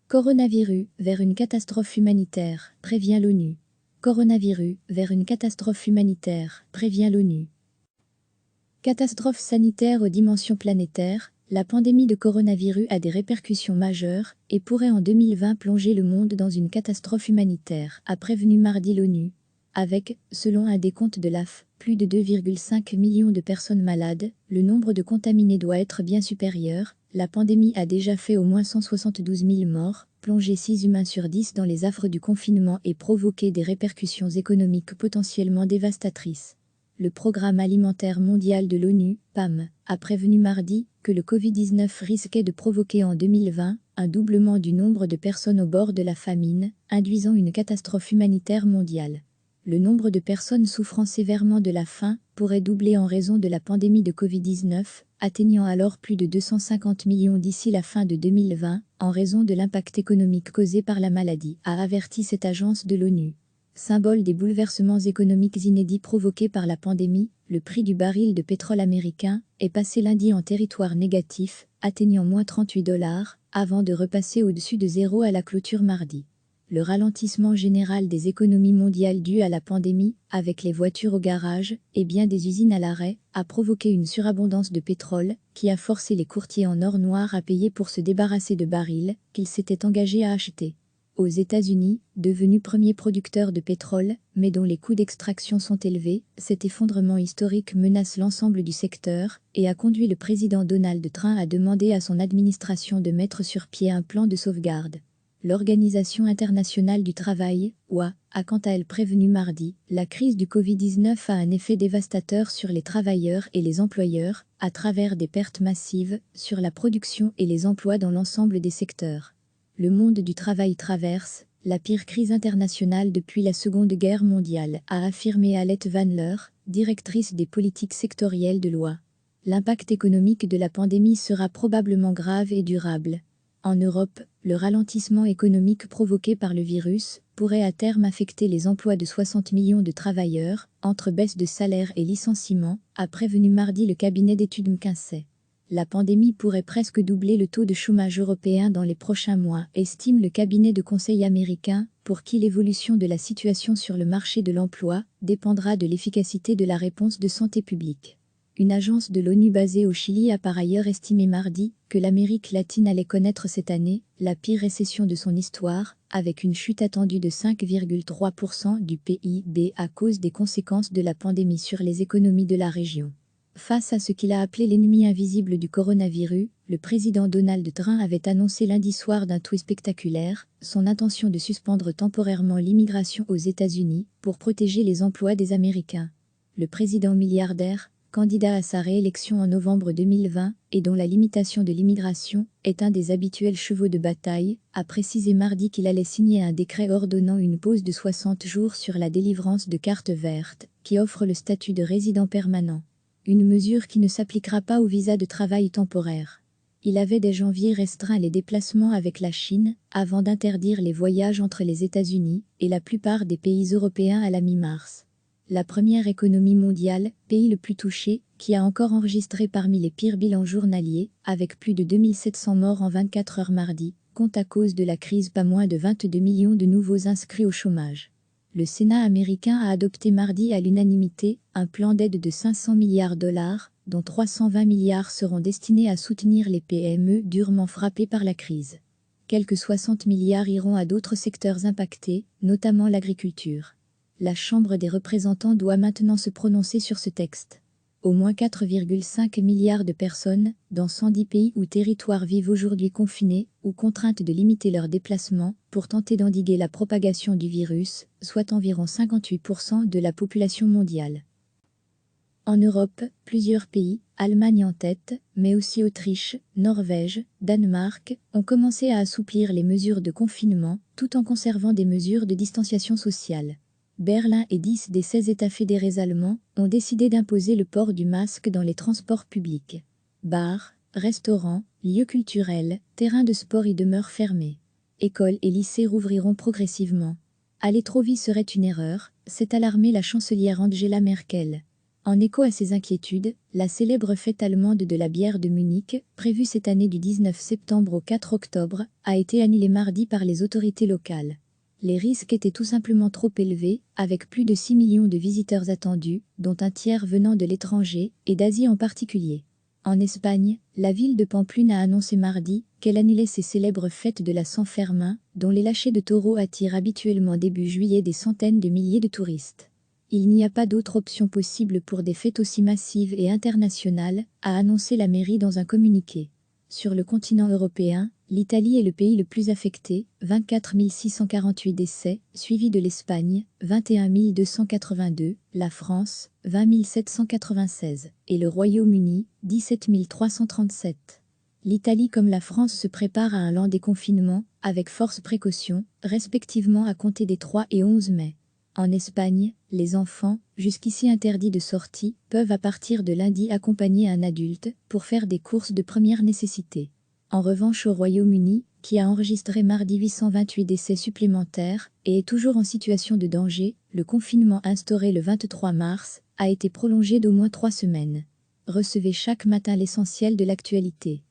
Coronavirus, vers une catastrophe humanitaire, prévient l'ONU. Coronavirus, vers une catastrophe humanitaire, prévient l'ONU. Catastrophe sanitaire aux dimensions planétaires, la pandémie de coronavirus a des répercussions majeures et pourrait en 2020 plonger le monde dans une catastrophe humanitaire, a prévenu mardi l'ONU. Avec, selon un décompte de l'AF, plus de 2,5 millions de personnes malades, le nombre de contaminés doit être bien supérieur. La pandémie a déjà fait au moins 172 000 morts, plongé 6 humains sur 10 dans les affres du confinement et provoqué des répercussions économiques potentiellement dévastatrices. Le Programme alimentaire mondial de l'ONU, PAM, a prévenu mardi que le Covid-19 risquait de provoquer en 2020 un doublement du nombre de personnes au bord de la famine, induisant une catastrophe humanitaire mondiale. Le nombre de personnes souffrant sévèrement de la faim pourrait doubler en raison de la pandémie de Covid-19, atteignant alors plus de 250 millions d'ici la fin de 2020, en raison de l'impact économique causé par la maladie, a averti cette agence de l'ONU. Symbole des bouleversements économiques inédits provoqués par la pandémie, le prix du baril de pétrole américain est passé lundi en territoire négatif, atteignant moins 38 $, avant de repasser au-dessus de zéro à la clôture mardi. Le ralentissement général des économies mondiales dû à la pandémie, avec les voitures au garage et bien des usines à l'arrêt, a provoqué une surabondance de pétrole qui a forcé les courtiers en or noir à payer pour se débarrasser de barils qu'ils s'étaient engagés à acheter. Aux États-Unis, devenus premiers producteurs de pétrole, mais dont les coûts d'extraction sont élevés, cet effondrement historique menace l'ensemble du secteur et a conduit le président Donald Trump à demander à son administration de mettre sur pied un plan de sauvegarde. L'Organisation internationale du travail, OIT, a quant à elle prévenu mardi, la crise du Covid-19 a un effet dévastateur sur les travailleurs et les employeurs, à travers des pertes massives sur la production et les emplois dans l'ensemble des secteurs. Le monde du travail traverse la pire crise internationale depuis la Seconde Guerre mondiale, a affirmé Alette Vanler, directrice des politiques sectorielles de l'OIT. L'impact économique de la pandémie sera probablement grave et durable. En Europe, le ralentissement économique provoqué par le virus pourrait à terme affecter les emplois de 60 millions de travailleurs, entre baisse de salaire et licenciements, a prévenu mardi le cabinet d'études McKinsey. La pandémie pourrait presque doubler le taux de chômage européen dans les prochains mois, estime le cabinet de conseil américain, pour qui l'évolution de la situation sur le marché de l'emploi dépendra de l'efficacité de la réponse de santé publique. Une agence de l'ONU basée au Chili a par ailleurs estimé mardi que l'Amérique latine allait connaître cette année la pire récession de son histoire, avec une chute attendue de 5,3% du PIB à cause des conséquences de la pandémie sur les économies de la région. Face à ce qu'il a appelé l'ennemi invisible du coronavirus, le président Donald Trump avait annoncé lundi soir d'un tweet spectaculaire son intention de suspendre temporairement l'immigration aux États-Unis pour protéger les emplois des Américains. Le président milliardaire, candidat à sa réélection en novembre 2020 et dont la limitation de l'immigration est un des habituels chevaux de bataille, a précisé mardi qu'il allait signer un décret ordonnant une pause de 60 jours sur la délivrance de cartes vertes, qui offre le statut de résident permanent. Une mesure qui ne s'appliquera pas au visa de travail temporaire. Il avait dès janvier restreint les déplacements avec la Chine, avant d'interdire les voyages entre les États-Unis et la plupart des pays européens à la mi-mars. La première économie mondiale, pays le plus touché, qui a encore enregistré parmi les pires bilans journaliers, avec plus de 2700 morts en 24 heures mardi, compte à cause de la crise pas moins de 22 millions de nouveaux inscrits au chômage. Le Sénat américain a adopté mardi à l'unanimité un plan d'aide de 500 milliards $, dont 320 milliards seront destinés à soutenir les PME durement frappées par la crise. Quelques 60 milliards iront à d'autres secteurs impactés, notamment l'agriculture. La Chambre des représentants doit maintenant se prononcer sur ce texte. Au moins 4,5 milliards de personnes, dans 110 pays ou territoires vivent aujourd'hui confinées ou contraintes de limiter leurs déplacements pour tenter d'endiguer la propagation du virus, soit environ 58% de la population mondiale. En Europe, plusieurs pays, Allemagne en tête, mais aussi Autriche, Norvège, Danemark, ont commencé à assouplir les mesures de confinement, tout en conservant des mesures de distanciation sociale. Berlin et 10 des 16 États fédérés allemands ont décidé d'imposer le port du masque dans les transports publics. Bars, restaurants, lieux culturels, terrains de sport y demeurent fermés. Écoles et lycées rouvriront progressivement. Aller trop vite serait une erreur, s'est alarmée la chancelière Angela Merkel. En écho à ces inquiétudes, la célèbre fête allemande de la bière de Munich, prévue cette année du 19 septembre au 4 octobre, a été annulée mardi par les autorités locales. Les risques étaient tout simplement trop élevés, avec plus de 6 millions de visiteurs attendus, dont un tiers venant de l'étranger, et d'Asie en particulier. En Espagne, la ville de Pamplune a annoncé mardi qu'elle annulait ses célèbres fêtes de la San Fermin, dont les lâchers de taureaux attirent habituellement début juillet des centaines de milliers de touristes. Il n'y a pas d'autre option possible pour des fêtes aussi massives et internationales, a annoncé la mairie dans un communiqué. Sur le continent européen, l'Italie est le pays le plus affecté, 24 648 décès, suivi de l'Espagne, 21 282, la France, 20 796, et le Royaume-Uni, 17 337. L'Italie comme la France se prépare à un lent déconfinement, avec force précaution, respectivement à compter des 3 et 11 mai. En Espagne, les enfants, jusqu'ici interdits de sortie, peuvent à partir de lundi accompagner un adulte pour faire des courses de première nécessité. En revanche au Royaume-Uni, qui a enregistré mardi 828 décès supplémentaires et est toujours en situation de danger, le confinement instauré le 23 mars a été prolongé d'au moins 3 semaines. Recevez chaque matin l'essentiel de l'actualité.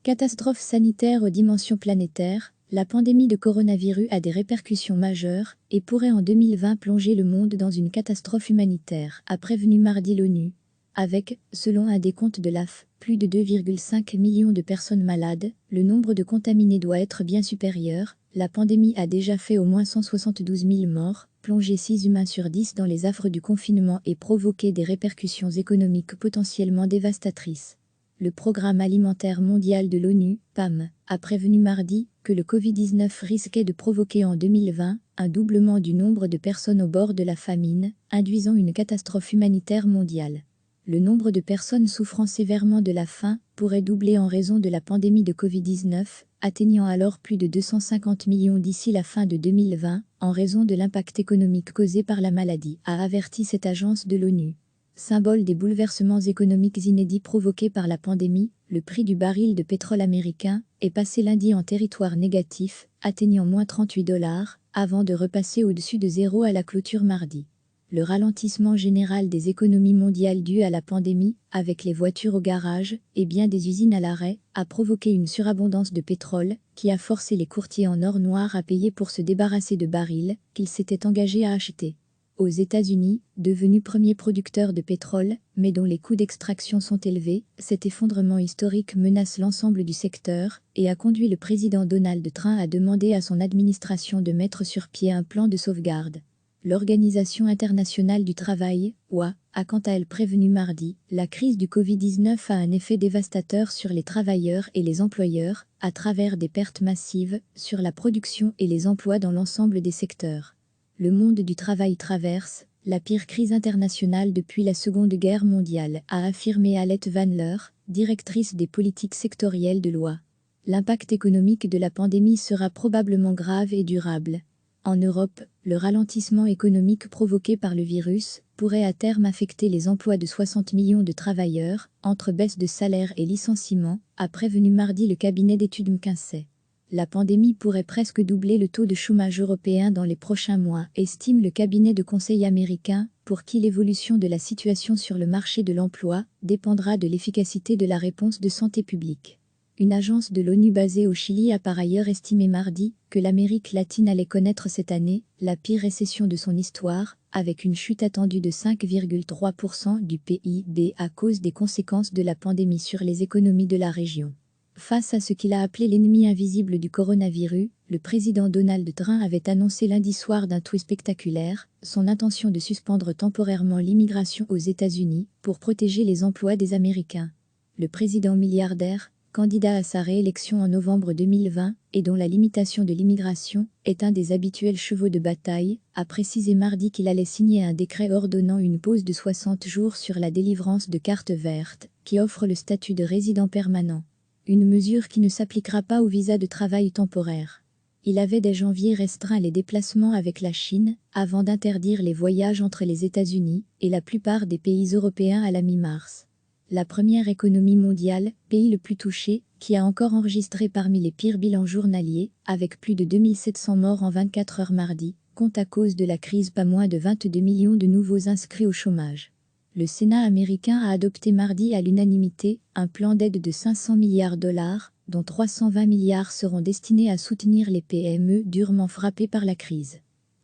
Catastrophe sanitaire aux dimensions planétaires. La pandémie de coronavirus a des répercussions majeures et pourrait en 2020 plonger le monde dans une catastrophe humanitaire, a prévenu mardi l'ONU. Avec, selon un décompte de l'AF, plus de 2,5 millions de personnes malades, le nombre de contaminés doit être bien supérieur. La pandémie a déjà fait au moins 172 000 morts, plongé 6 humains sur 10 dans les affres du confinement et provoqué des répercussions économiques potentiellement dévastatrices. Le Programme alimentaire mondial de l'ONU, PAM, a prévenu mardi que le Covid-19 risquait de provoquer en 2020 un doublement du nombre de personnes au bord de la famine, induisant une catastrophe humanitaire mondiale. Le nombre de personnes souffrant sévèrement de la faim pourrait doubler en raison de la pandémie de Covid-19, atteignant alors plus de 250 millions d'ici la fin de 2020, en raison de l'impact économique causé par la maladie, a averti cette agence de l'ONU. Symbole des bouleversements économiques inédits provoqués par la pandémie, le prix du baril de pétrole américain est passé lundi en territoire négatif, atteignant moins 38 $, avant de repasser au-dessus de zéro à la clôture mardi. Le ralentissement général des économies mondiales dû à la pandémie, avec les voitures au garage et bien des usines à l'arrêt, a provoqué une surabondance de pétrole qui a forcé les courtiers en or noir à payer pour se débarrasser de barils qu'ils s'étaient engagés à acheter. Aux États-Unis, devenus premiers producteurs de pétrole, mais dont les coûts d'extraction sont élevés, cet effondrement historique menace l'ensemble du secteur et a conduit le président Donald Trump à demander à son administration de mettre sur pied un plan de sauvegarde. L'Organisation internationale du travail, OIT, a quant à elle prévenu mardi, la crise du Covid-19 a un effet dévastateur sur les travailleurs et les employeurs, à travers des pertes massives sur la production et les emplois dans l'ensemble des secteurs. Le monde du travail traverse la pire crise internationale depuis la Seconde Guerre mondiale, a affirmé Alette Vanler, directrice des politiques sectorielles de l'OIT. L'impact économique de la pandémie sera probablement grave et durable. En Europe, le ralentissement économique provoqué par le virus pourrait à terme affecter les emplois de 60 millions de travailleurs, entre baisse de salaire et licenciements, a prévenu mardi le cabinet d'études McKinsey. La pandémie pourrait presque doubler le taux de chômage européen dans les prochains mois, estime le cabinet de conseil américain, pour qui l'évolution de la situation sur le marché de l'emploi dépendra de l'efficacité de la réponse de santé publique. Une agence de l'ONU basée au Chili a par ailleurs estimé mardi que l'Amérique latine allait connaître cette année la pire récession de son histoire, avec une chute attendue de 5,3% du PIB à cause des conséquences de la pandémie sur les économies de la région. Face à ce qu'il a appelé l'ennemi invisible du coronavirus, le président Donald Trump avait annoncé lundi soir d'un tweet spectaculaire son intention de suspendre temporairement l'immigration aux États-Unis pour protéger les emplois des Américains. Le président milliardaire, candidat à sa réélection en novembre 2020 et dont la limitation de l'immigration est un des habituels chevaux de bataille, a précisé mardi qu'il allait signer un décret ordonnant une pause de 60 jours sur la délivrance de cartes vertes, qui offrent le statut de résident permanent. Une mesure qui ne s'appliquera pas aux visas de travail temporaire. Il avait dès janvier restreint les déplacements avec la Chine, avant d'interdire les voyages entre les États-Unis et la plupart des pays européens à la mi-mars. La première économie mondiale, pays le plus touché, qui a encore enregistré parmi les pires bilans journaliers, avec plus de 2700 morts en 24 heures mardi, compte à cause de la crise pas moins de 22 millions de nouveaux inscrits au chômage. Le Sénat américain a adopté mardi à l'unanimité un plan d'aide de 500 milliards de dollars, dont 320 milliards seront destinés à soutenir les PME durement frappées par la crise.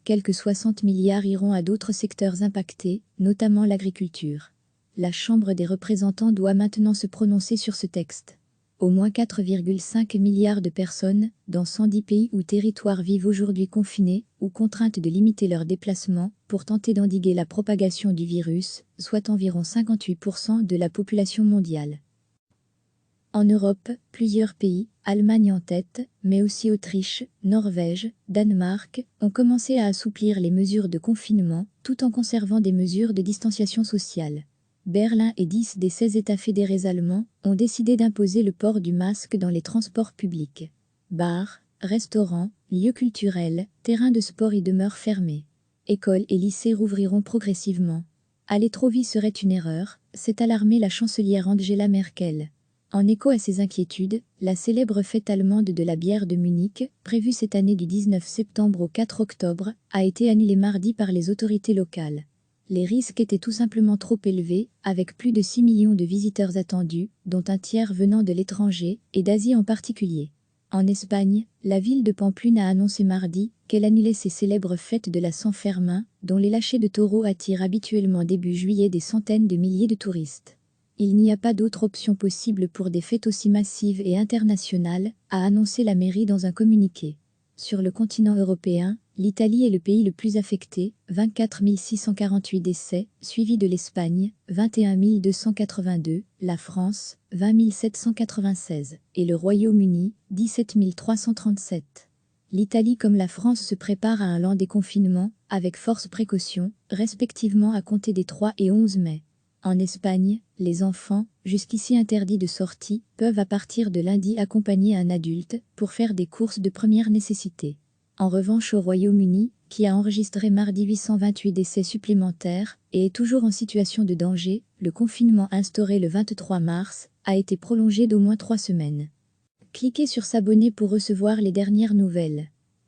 Quelques 60 milliards iront à d'autres secteurs impactés, notamment l'agriculture. La Chambre des représentants doit maintenant se prononcer sur ce texte. Au moins 4,5 milliards de personnes, dans 110 pays ou territoires vivent aujourd'hui confinées ou contraintes de limiter leurs déplacements pour tenter d'endiguer la propagation du virus, soit environ 58% de la population mondiale. En Europe, plusieurs pays, Allemagne en tête, mais aussi Autriche, Norvège, Danemark, ont commencé à assouplir les mesures de confinement tout en conservant des mesures de distanciation sociale. Berlin et 10 des 16 États fédérés allemands ont décidé d'imposer le port du masque dans les transports publics. Bars, restaurants, lieux culturels, terrains de sport y demeurent fermés. Écoles et lycées rouvriront progressivement. Aller trop vite serait une erreur, s'est alarmée la chancelière Angela Merkel. En écho à ces inquiétudes, la célèbre fête allemande de la bière de Munich, prévue cette année du 19 septembre au 4 octobre, a été annulée mardi par les autorités locales. Les risques étaient tout simplement trop élevés, avec plus de 6 millions de visiteurs attendus, dont un tiers venant de l'étranger, et d'Asie en particulier. En Espagne, la ville de Pamplune a annoncé mardi qu'elle annulait ses célèbres fêtes de la San Fermin, dont les lâchers de taureaux attirent habituellement début juillet des centaines de milliers de touristes. Il n'y a pas d'autre option possible pour des fêtes aussi massives et internationales, a annoncé la mairie dans un communiqué. Sur le continent européen, l'Italie est le pays le plus affecté, 24 648 décès, suivi de l'Espagne, 21 282, la France, 20 796, et le Royaume-Uni, 17 337. L'Italie comme la France se prépare à un lent déconfinement, avec force précaution, respectivement à compter des 3 et 11 mai. En Espagne, les enfants, jusqu'ici interdits de sortie, peuvent à partir de lundi accompagner un adulte pour faire des courses de première nécessité. En revanche au Royaume-Uni, qui a enregistré mardi 828 décès supplémentaires et est toujours en situation de danger, le confinement instauré le 23 mars a été prolongé d'au moins 3 semaines. Cliquez sur s'abonner pour recevoir les dernières nouvelles.